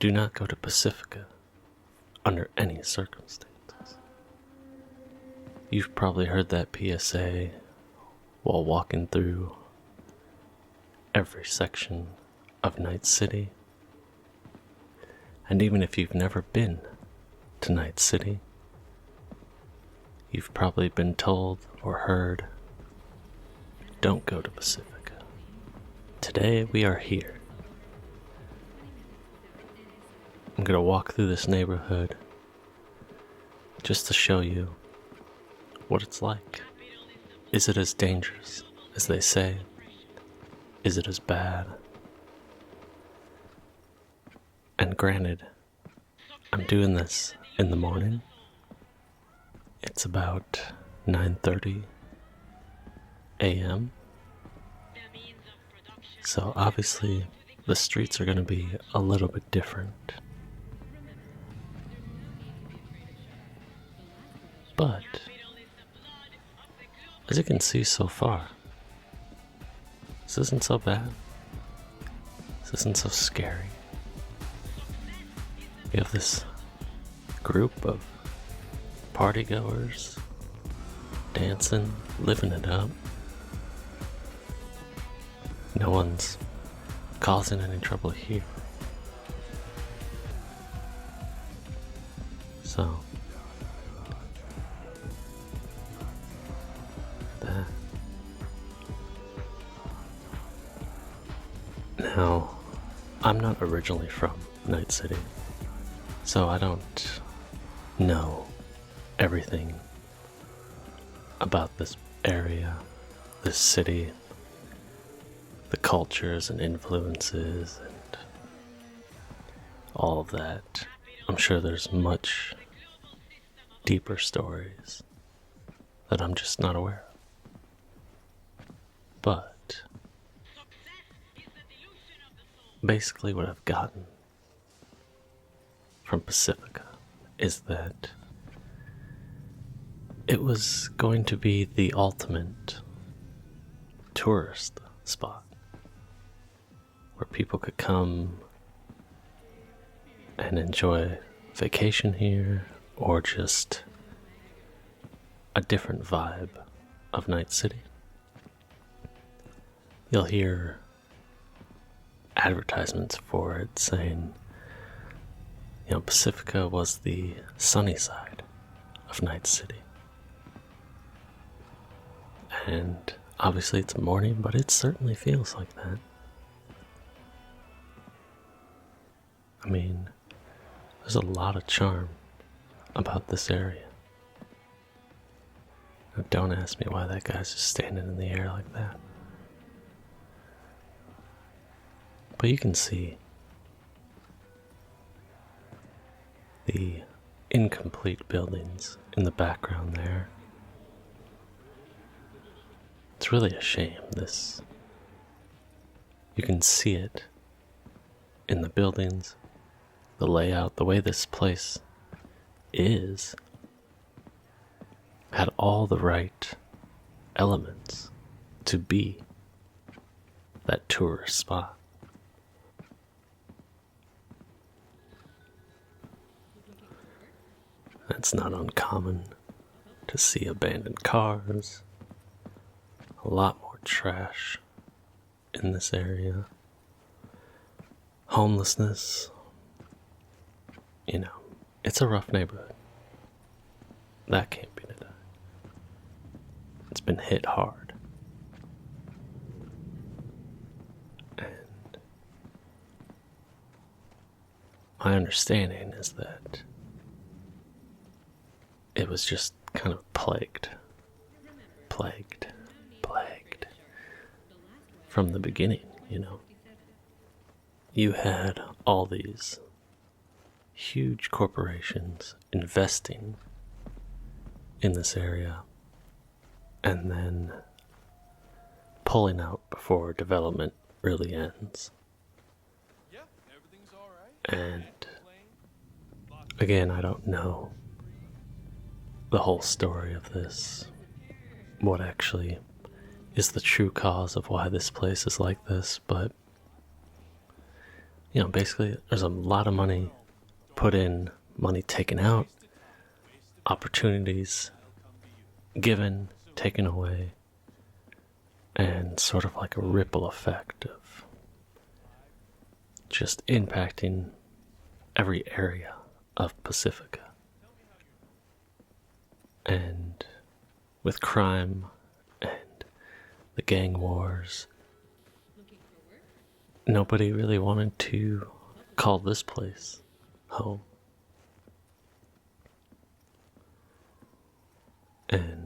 Do not go to Pacifica under any circumstances. You've probably heard that PSA while walking through every section of Night City. And even if you've never been to Night City, you've probably been told or heard, don't go to Pacifica. Today we are here. I'm going to walk through this neighborhood just to show you what it's like. Is it as dangerous as they say? Is it as bad? And granted, I'm doing this in the morning. It's about 9:30 a.m. So obviously the streets are going to be a little bit different. But as you can see so far, this isn't so bad. This isn't so scary. You have this group of partygoers dancing, living it up. No one's causing any trouble here. So, that. Now, I'm not originally from Night City, so I don't know everything about this area, this city, the cultures and influences and all of that. I'm sure there's much deeper stories that I'm just not aware of. But basically what I've gotten from Pacifica is that it was going to be the ultimate tourist spot where people could come and enjoy vacation here or just a different vibe of Night City. You'll hear advertisements for it saying, Pacifica was the sunny side of Night City. And obviously it's morning, but it certainly feels like that. I mean, there's a lot of charm about this area. Now, don't ask me why that guy's just standing in the air like that. But you can see the incomplete buildings in the background there. It's really a shame, this. You can see it in the buildings, the layout, the way this place is, had all the right elements to be that tourist spot. It's not uncommon to see abandoned cars, a lot more trash in this area, homelessness. It's a rough neighborhood. That can't be denied. It's been hit hard. And my understanding is that it was just kind of plagued from the beginning, You had all these huge corporations investing in this area and then pulling out before development really ends. And again, I don't know the whole story of this, what actually is the true cause of why this place is like this, but Basically, there's a lot of money put in, money taken out, opportunities given, taken away, and sort of like a ripple effect of just impacting every area of Pacifica. And with crime and the gang wars, nobody really wanted to call this place home. And,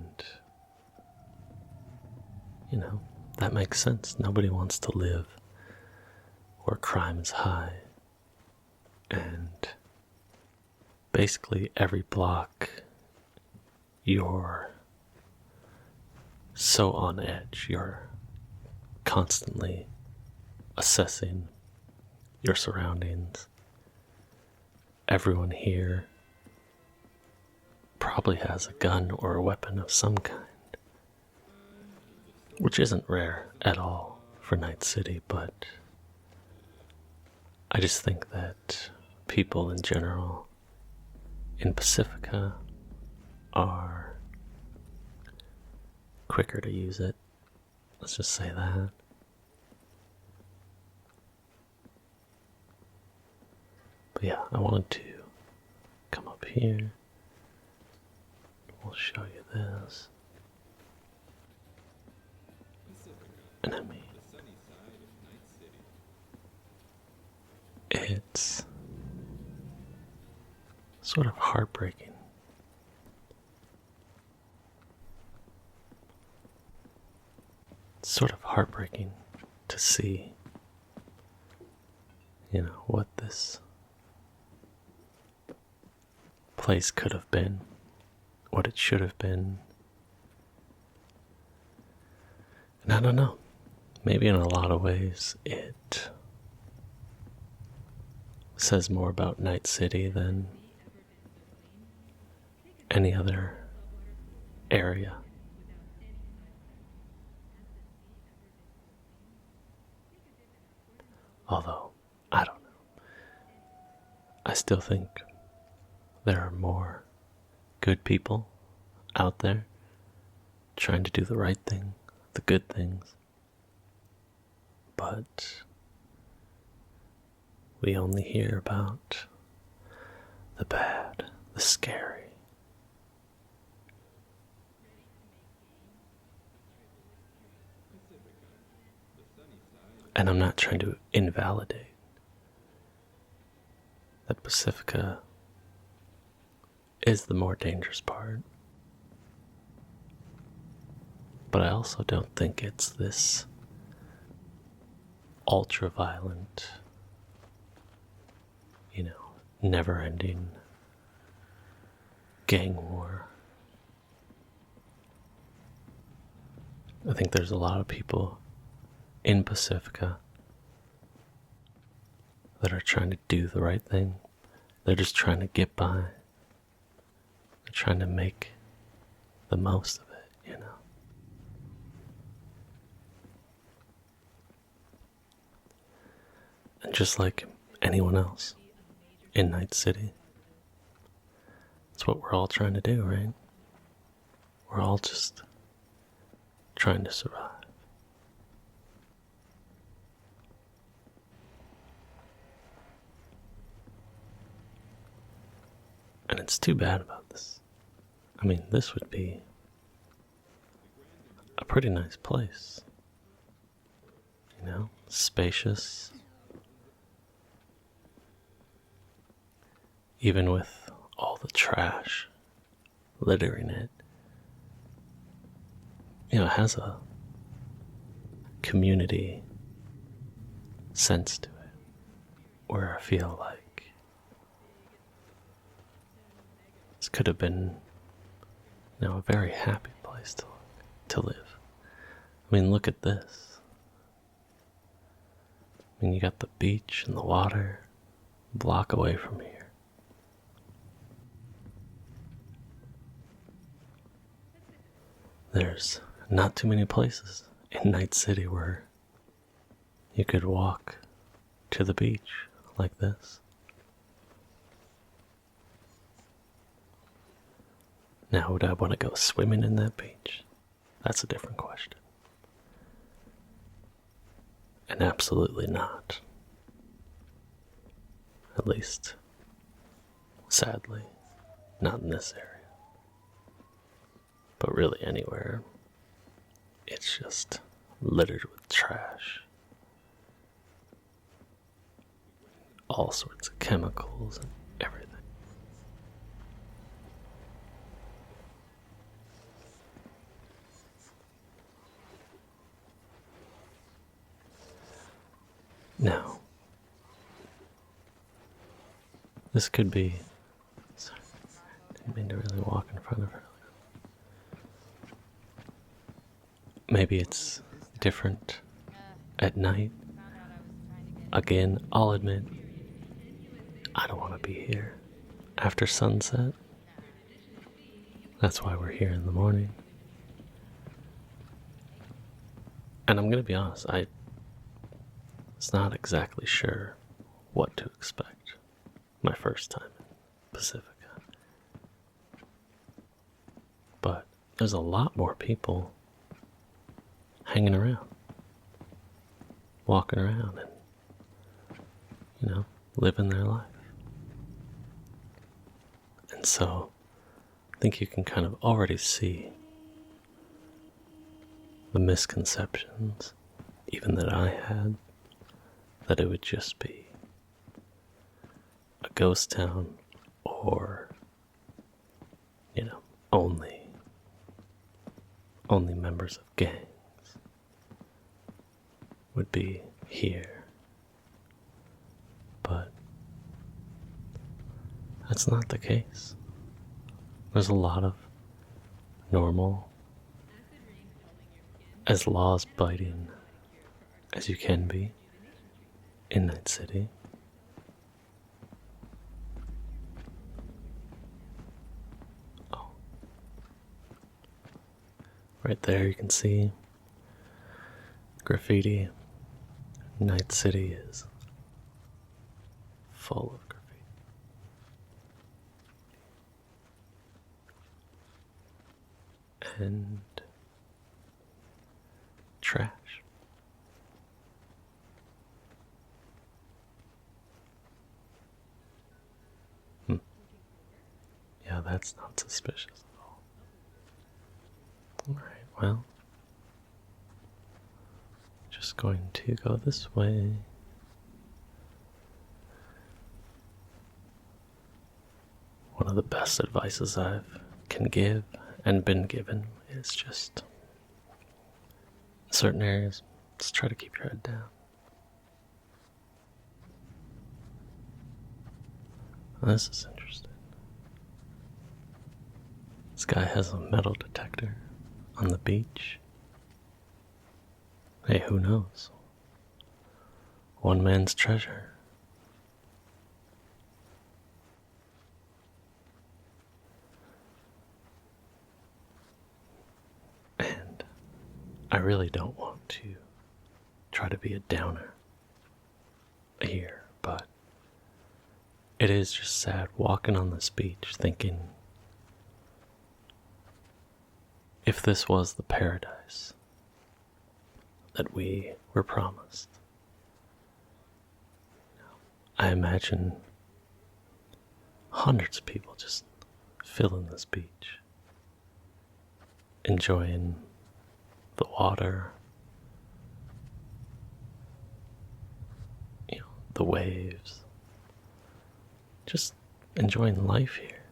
that makes sense. Nobody wants to live where crime is high. And basically every block, you're so on edge. You're constantly assessing your surroundings. Everyone here probably has a gun or a weapon of some kind, which isn't rare at all for Night City, but I just think that people in general in Pacifica are quicker to use it. Let's just say that. But yeah, I wanted to come up here. We'll show you this. And I mean, it's sort of heartbreaking. It's sort of heartbreaking to see, what this place could have been, what it should have been. And I don't know, maybe in a lot of ways it says more about Night City than any other area. Although, I don't know. I still think there are more good people out there trying to do the right thing, the good things. But we only hear about the bad, the scary. And I'm not trying to invalidate that Pacifica is the more dangerous part. But I also don't think it's this ultra-violent, never-ending gang war. I think there's a lot of people in Pacifica that are trying to do the right thing. They're just trying to get by. They're trying to make the most of it, And just like anyone else in Night City, that's what we're all trying to do, right? We're all just trying to survive. And it's too bad about this. I mean, this would be a pretty nice place. Spacious. Even with all the trash littering it. It has a community sense to it, where I feel like this could have been, a very happy place to live. I mean, look at this. I mean, you got the beach and the water a block away from here. There's not too many places in Night City where you could walk to the beach like this. Now, would I want to go swimming in that beach? That's a different question. And absolutely not. At least, sadly, not in this area. But really anywhere, it's just littered with trash. All sorts of chemicals and everything. Now, this could be... Sorry, didn't mean to really walk in front of her. Maybe it's different at night. Again, I'll admit, I don't want to be here after sunset. That's why we're here in the morning. And I'm gonna be honest, I was not exactly sure what to expect my first time in Pacifica. But there's a lot more people hanging around, walking around and, living their life. And so I think you can kind of already see the misconceptions, even that I had, that it would just be a ghost town or, only members of gangs would be here. But that's not the case. There's a lot of normal, as laws-biting as you can be in Night City. Oh. Right there you can see graffiti. Night City is full of graffiti. And trash. Yeah, that's not suspicious at all. Alright, well, just going to go this way. One of the best advices I can give and been given is just in certain areas, just try to keep your head down. Well, this is interesting. This guy has a metal detector on the beach. Hey, who knows? One man's treasure. And I really don't want to try to be a downer here, but it is just sad walking on this beach thinking, if this was the paradise that we were promised, I imagine hundreds of people just filling this beach, enjoying the water, the waves, just enjoying life here.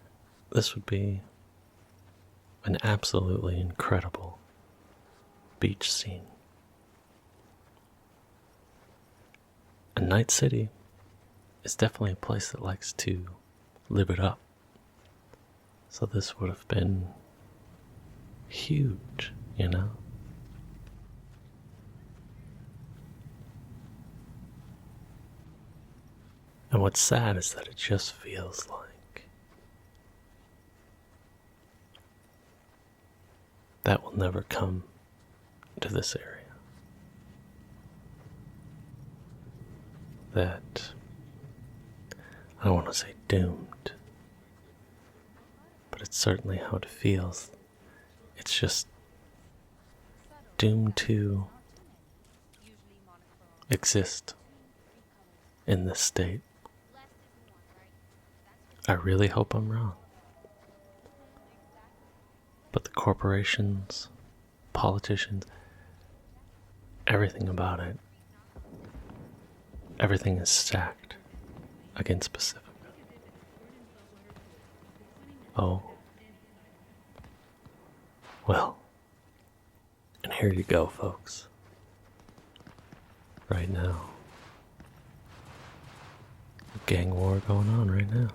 This would be an absolutely incredible beach scene. And Night City is definitely a place that likes to live it up. So this would have been huge, And what's sad is that it just feels like that will never come to this area. That I don't want to say doomed, but it's certainly how it feels. It's just doomed to exist in this state. I really hope I'm wrong. But the corporations, politicians, everything about it, everything is stacked against Pacifica. Oh. Well. And here you go, folks. Right now. A gang war going on right now.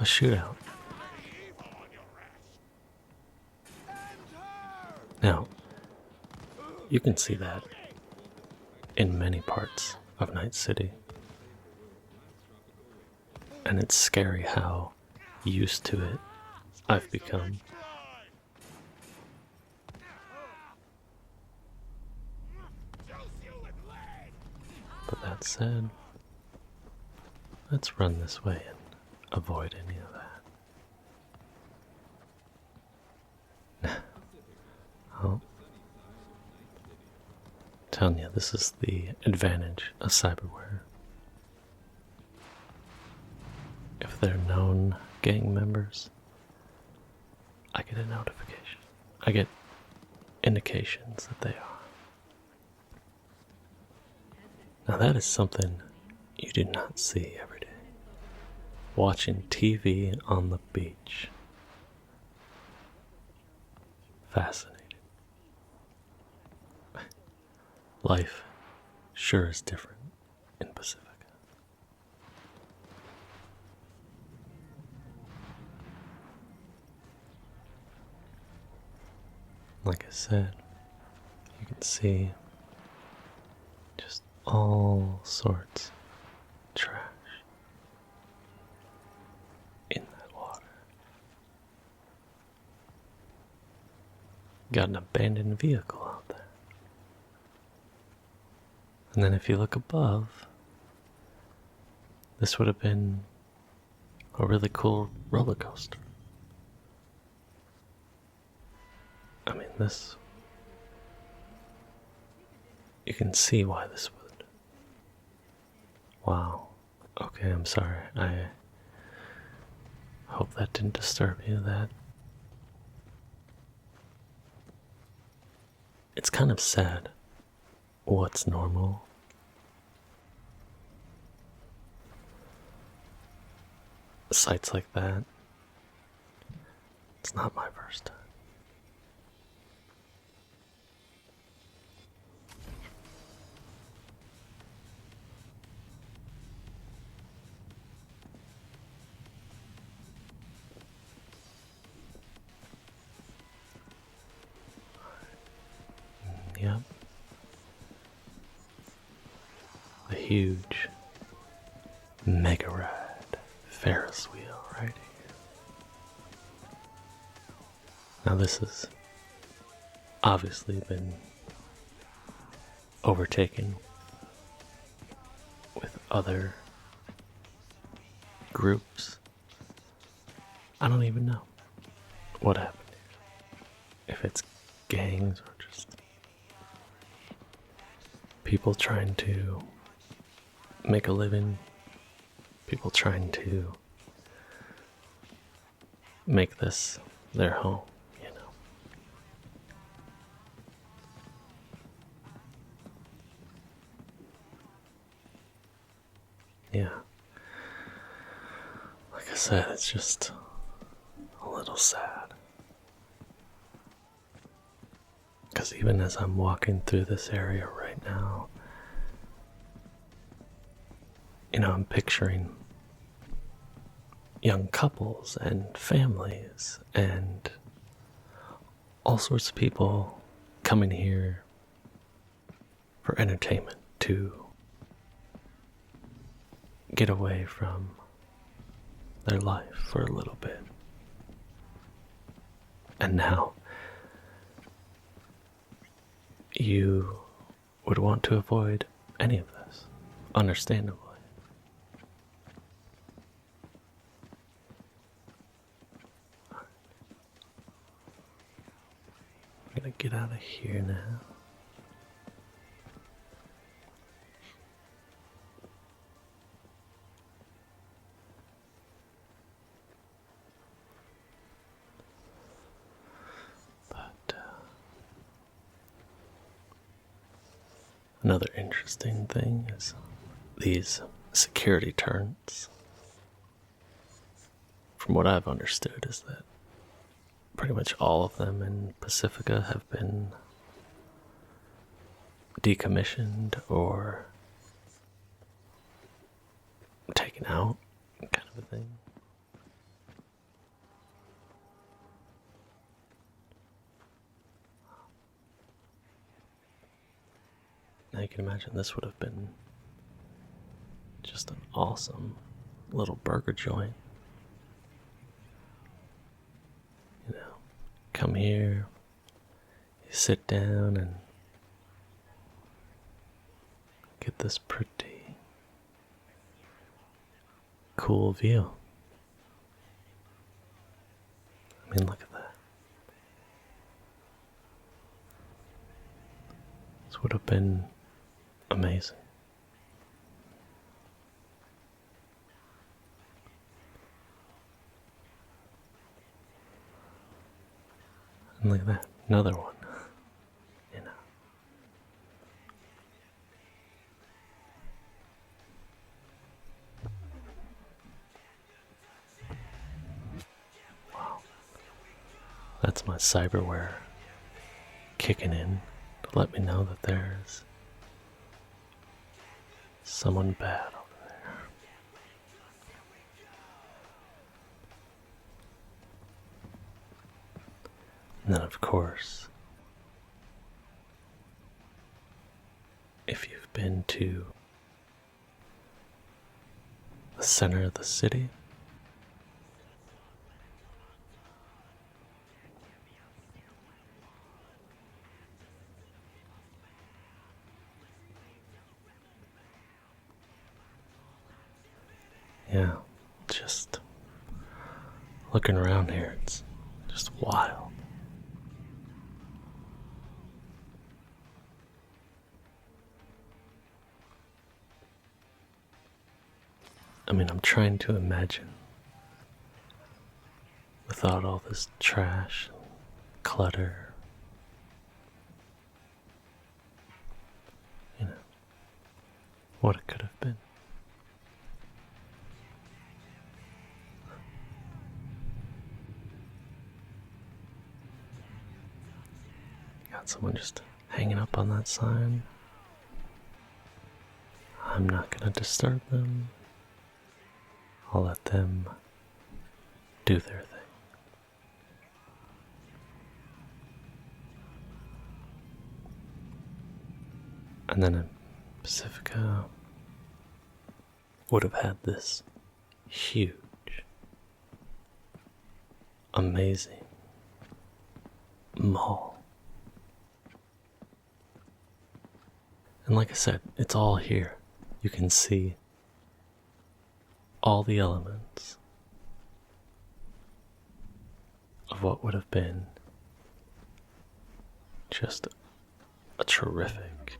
A shootout. Now, you can see that in many parts of Night City. And it's scary how used to it I've become. But that said, let's run this way and avoid any of that. Oh. I'm telling you, this is the advantage of cyberware. If they're known gang members, I get a notification. I get indications that they are. Now that is something you do not see every day. Watching TV on the beach. Fascinating. Life sure is different in Pacifica. Like I said, you can see just all sorts of trash in that water. Got an abandoned vehicle out there. And then if you look above, this would have been a really cool roller coaster. I mean, this, you can see why this would. Wow. Okay, I'm sorry. I hope that didn't disturb you. That it's kind of sad what's normal. Sights like that, it's not my first time. Yep. A huge mega ride Ferris wheel right here. Now this has obviously been overtaken with other groups. I don't even know what happened here. If it's gangs or just people trying to make a living, people trying to make this their home, you know. Yeah. Like I said, it's just a little sad. Because even as I'm walking through this area right now, you know, I'm picturing young couples and families and all sorts of people coming here for entertainment, to get away from their life for a little bit. And now you would want to avoid any of this, understandably. gonna get out of here now. But another interesting thing is these security turrets. From what I've understood is that pretty much all of them in Pacifica have been decommissioned or taken out, kind of a thing. Now you can imagine this would have been just an awesome little burger joint. You know, come here, you sit down and get this pretty cool view. I mean, look at that. This would have been amazing. And look at that, another one. You know. Wow. That's my cyberware kicking in to let me know that there's someone bad over there. And then, of course, if you've been to the center of the city, yeah, just looking around here, it's just wild. I mean, I'm trying to imagine without all this trash and clutter, you know, what it could have been. Got someone just hanging up on that sign. I'm not gonna disturb them. I'll let them do their thing. And then in Pacifica would have had this huge, amazing mall. And like I said, it's all here. You can see all the elements of what would have been just a terrific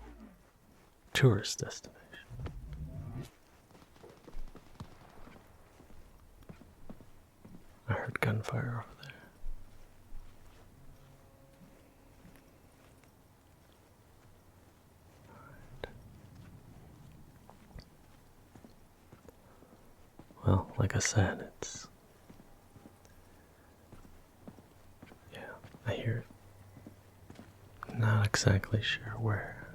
tourist destination. I heard gunfire over there. Well, like I said, it's... yeah, I hear it. Not exactly sure where.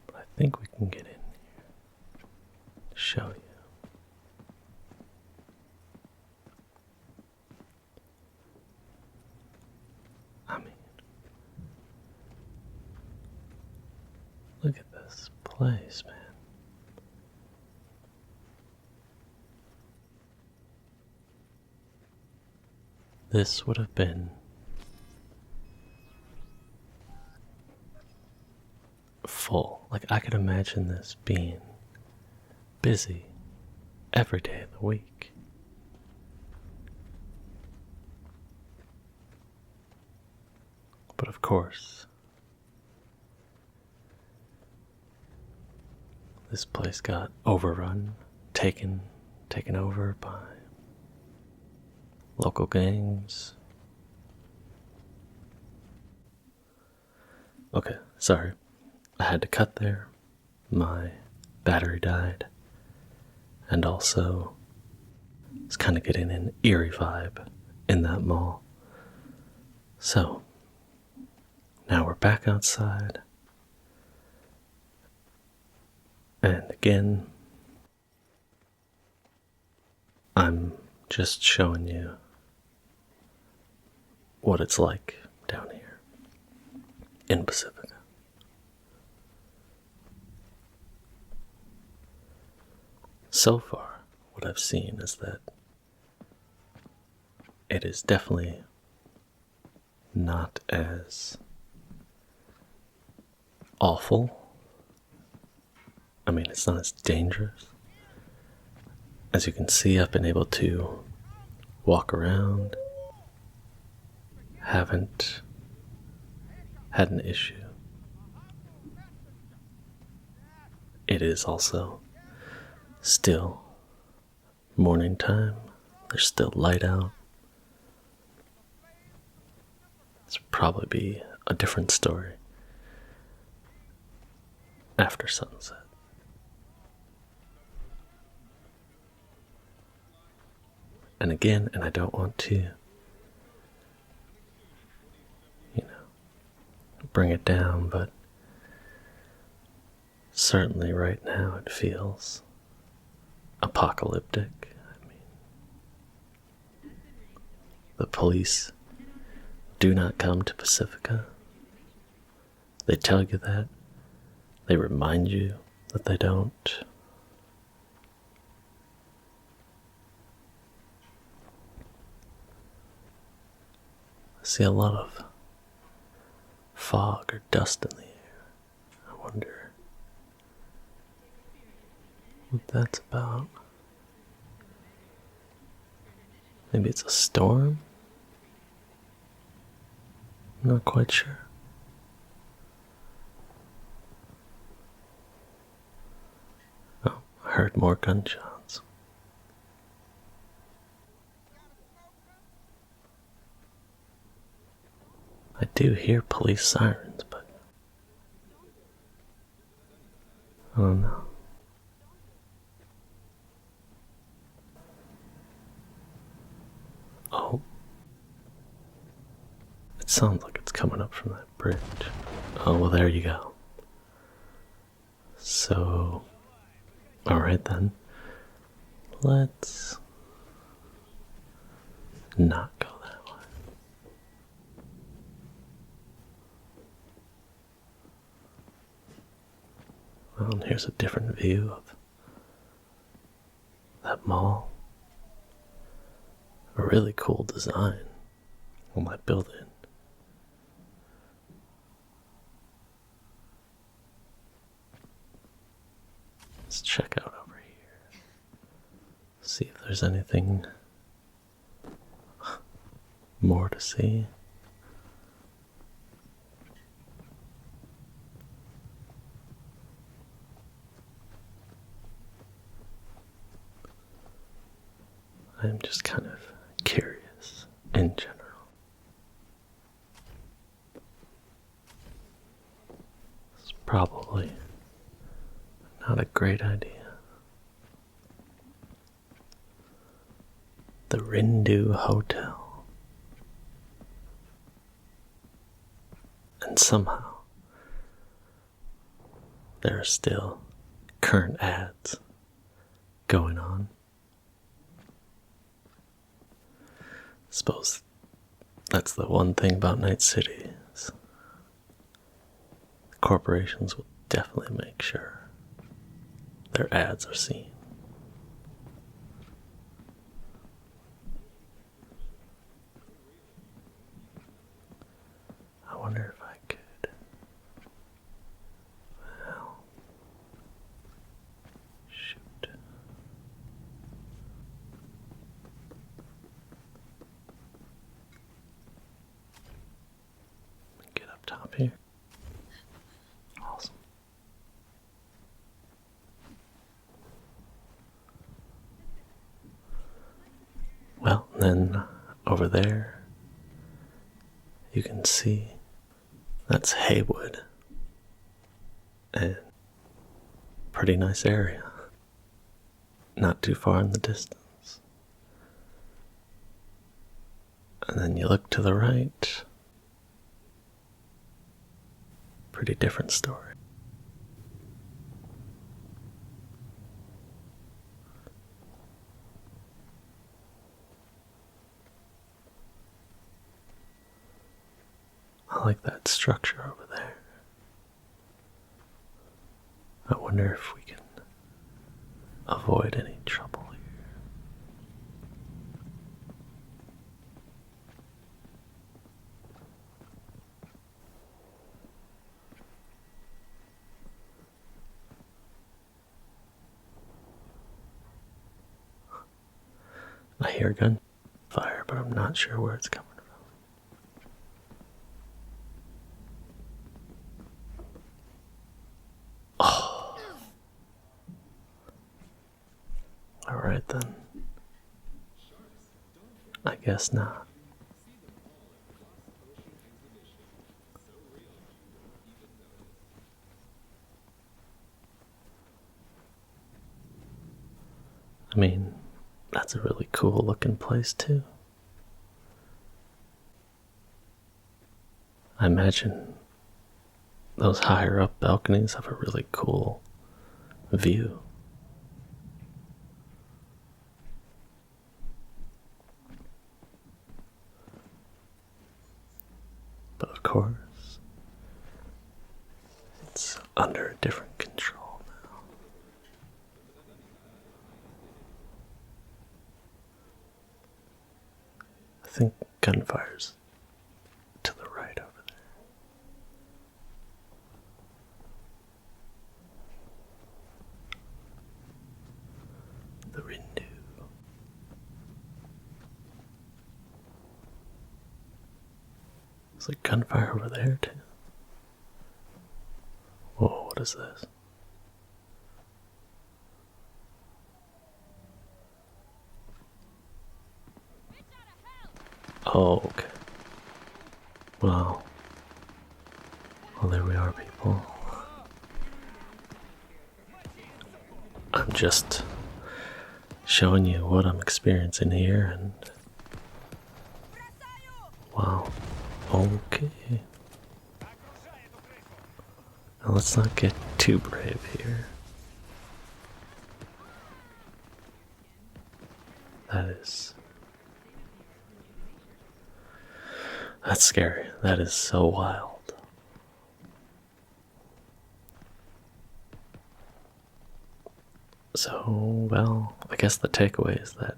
But I think we can get in here to show you. I mean, look at this place, man. This would have been full. Like, I could imagine this being busy every day of the week. But of course, this place got overrun, taken over by local gangs. Okay, sorry. I had to cut there. My battery died. And also, it's kind of getting an eerie vibe in that mall. So, now we're back outside. And again, I'm just showing you what it's like down here in Pacifica. So far, what I've seen is that it is definitely not as awful. I mean, it's not as dangerous. As you can see, I've been able to walk around. Haven't had an issue. It is also still morning time. There's still light out. This would probably be a different story after sunset. And again, and I don't want to, bring it down, but certainly right now it feels apocalyptic. I mean, the police do not come to Pacifica. They tell you that. They remind you that they don't. I see a lot of fog or dust in the air. I wonder what that's about. Maybe it's a storm? I'm not quite sure. Oh, I heard more gunshots. I do hear police sirens, but I don't know. Oh. It sounds like it's coming up from that bridge. Oh, well, there you go. So, alright then. Let's not go that way. Well, and here's a different view of that mall. A really cool design on that building. Let's check out over here. See if there's anything more to see. I'm just kind of curious in general. It's probably not a great idea. The Rindu Hotel. And somehow there are still current ads going on. Suppose that's the one thing about Night City is corporations will definitely make sure their ads are seen. I wonder if I could. Well, shoot. then over there, you can see that's Haywood. And pretty nice area. Not too far in the distance. And then you look to the right. Pretty different story. I like that structure over there. I wonder if we can avoid any trouble here. I hear gunfire, but I'm not sure where it's coming from. Oh. Alright then. I guess not. I mean, that's a really cool looking place too. I imagine those higher up balconies have a really cool view. But of course, it's under a different control now. I think gunfire's to the right over there. The Renew. There's like gunfire over there too. Whoa, what is this? Oh, okay. Well, there we are, people. I'm just showing you what I'm experiencing here, and wow. Okay. Now let's not get too brave here. That's scary. That is so wild. So, well, I guess the takeaway is that,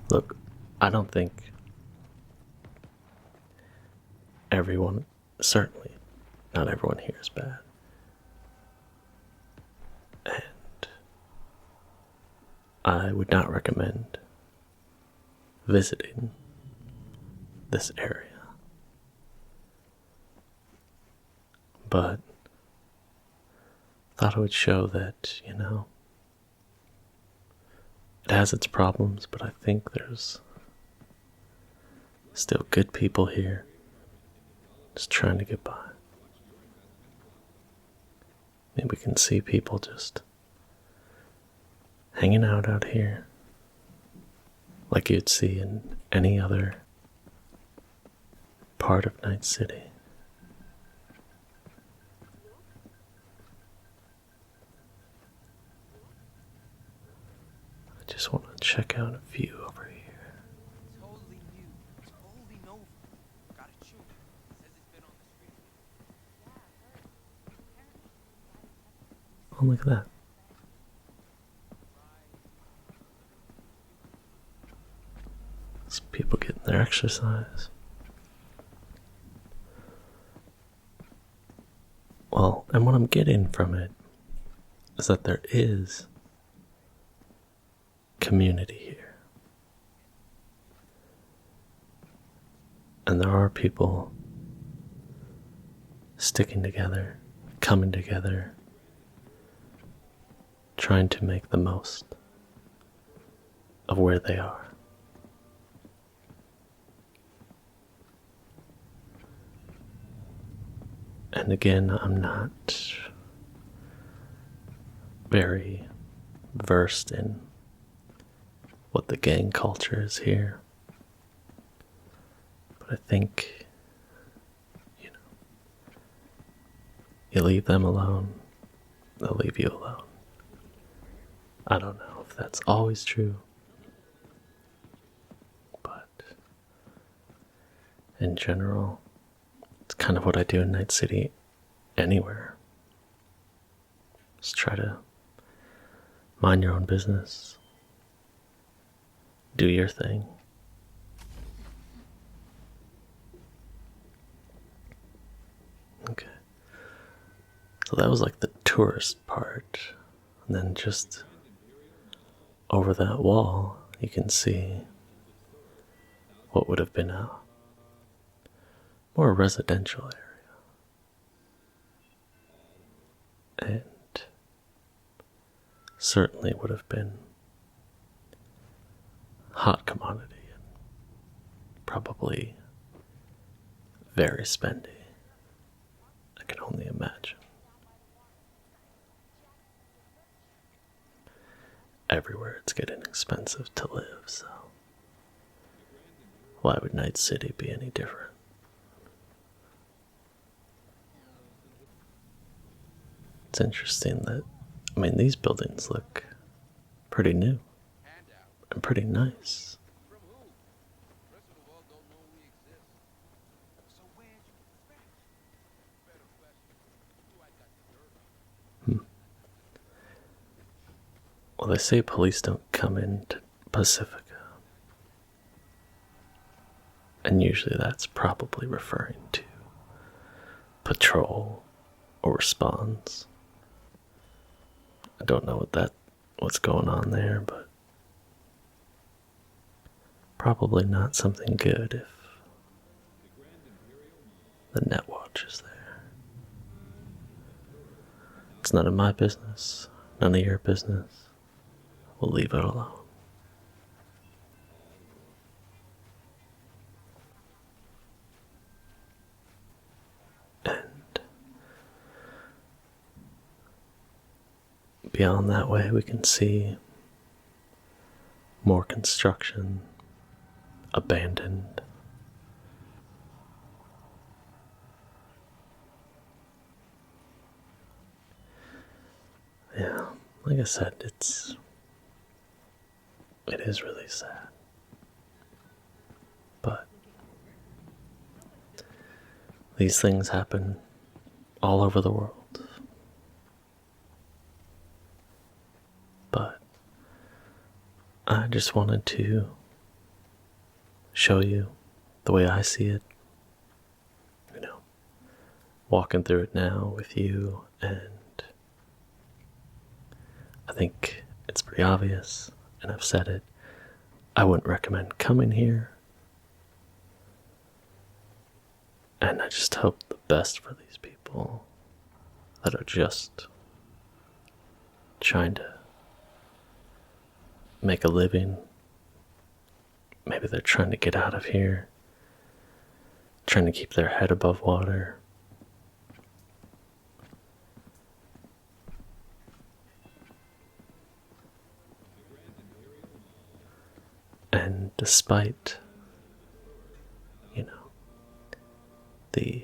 look, I don't think everyone, certainly not everyone here is bad. And I would not recommend visiting this area. But thought I would show that, it has its problems, but I think there's still good people here just trying to get by. Maybe we can see people just hanging out here like you'd see in any other part of Night City. I just want to check out a view over here. Totally new. Totally novel. Got a chew. Says it's been on the street. Oh, look at that. There's people getting their exercise. Well, and what I'm getting from it is that there is community here. And there are people sticking together, coming together, trying to make the most of where they are. And again, I'm not very versed in what the gang culture is here. But I think, you leave them alone, they'll leave you alone. I don't know if that's always true, but in general, it's kind of what I do in Night City anywhere. Just try to mind your own business, do your thing. Okay. So that was like the tourist part. And then just over that wall, you can see what would have been a more residential area. And certainly would have been hot commodity and probably very spendy. I can only imagine. Everywhere it's getting expensive to live, so why would Night City be any different? It's interesting that, these buildings look pretty new and pretty nice. Well, they say police don't come into Pacifica. And usually that's probably referring to patrol or response. I don't know what's going on there, but probably not something good if the net watch is there. It's none of my business, none of your business. We'll leave it alone. And beyond that way, we can see more construction, abandoned. Yeah, like I said, it is really sad. But these things happen all over the world. But I just wanted to show you the way I see it. Walking through it now with you, and I think it's pretty obvious, and I've said it. I wouldn't recommend coming here. And I just hope the best for these people that are just trying to make a living. Maybe they're trying to get out of here, trying to keep their head above water. And despite, the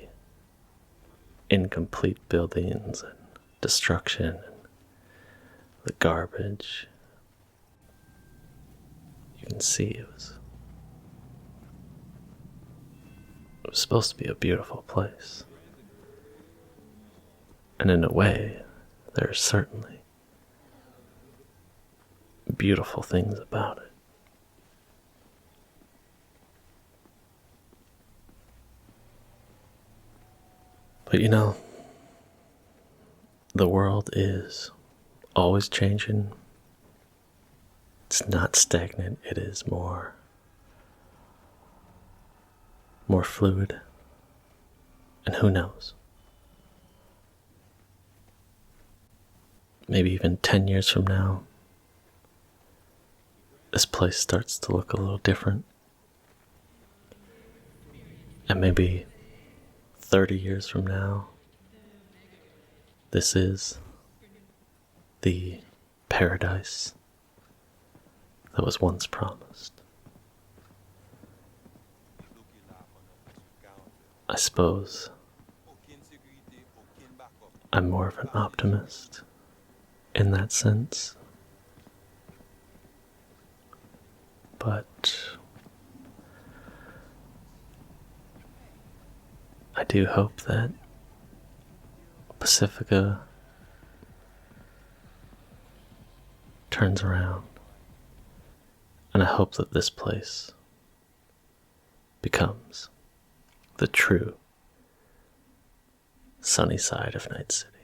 incomplete buildings and destruction and the garbage, you can see it was supposed to be a beautiful place. And in a way, there are certainly beautiful things about it. But the world is always changing. It's not stagnant, it is more fluid. And who knows? Maybe even 10 years from now, this place starts to look a little different. And maybe 30 years from now, This is the paradise that was once promised. I suppose I'm more of an optimist in that sense, but I do hope that Pacifica turns around, and I hope that this place becomes the true sunny side of Night City.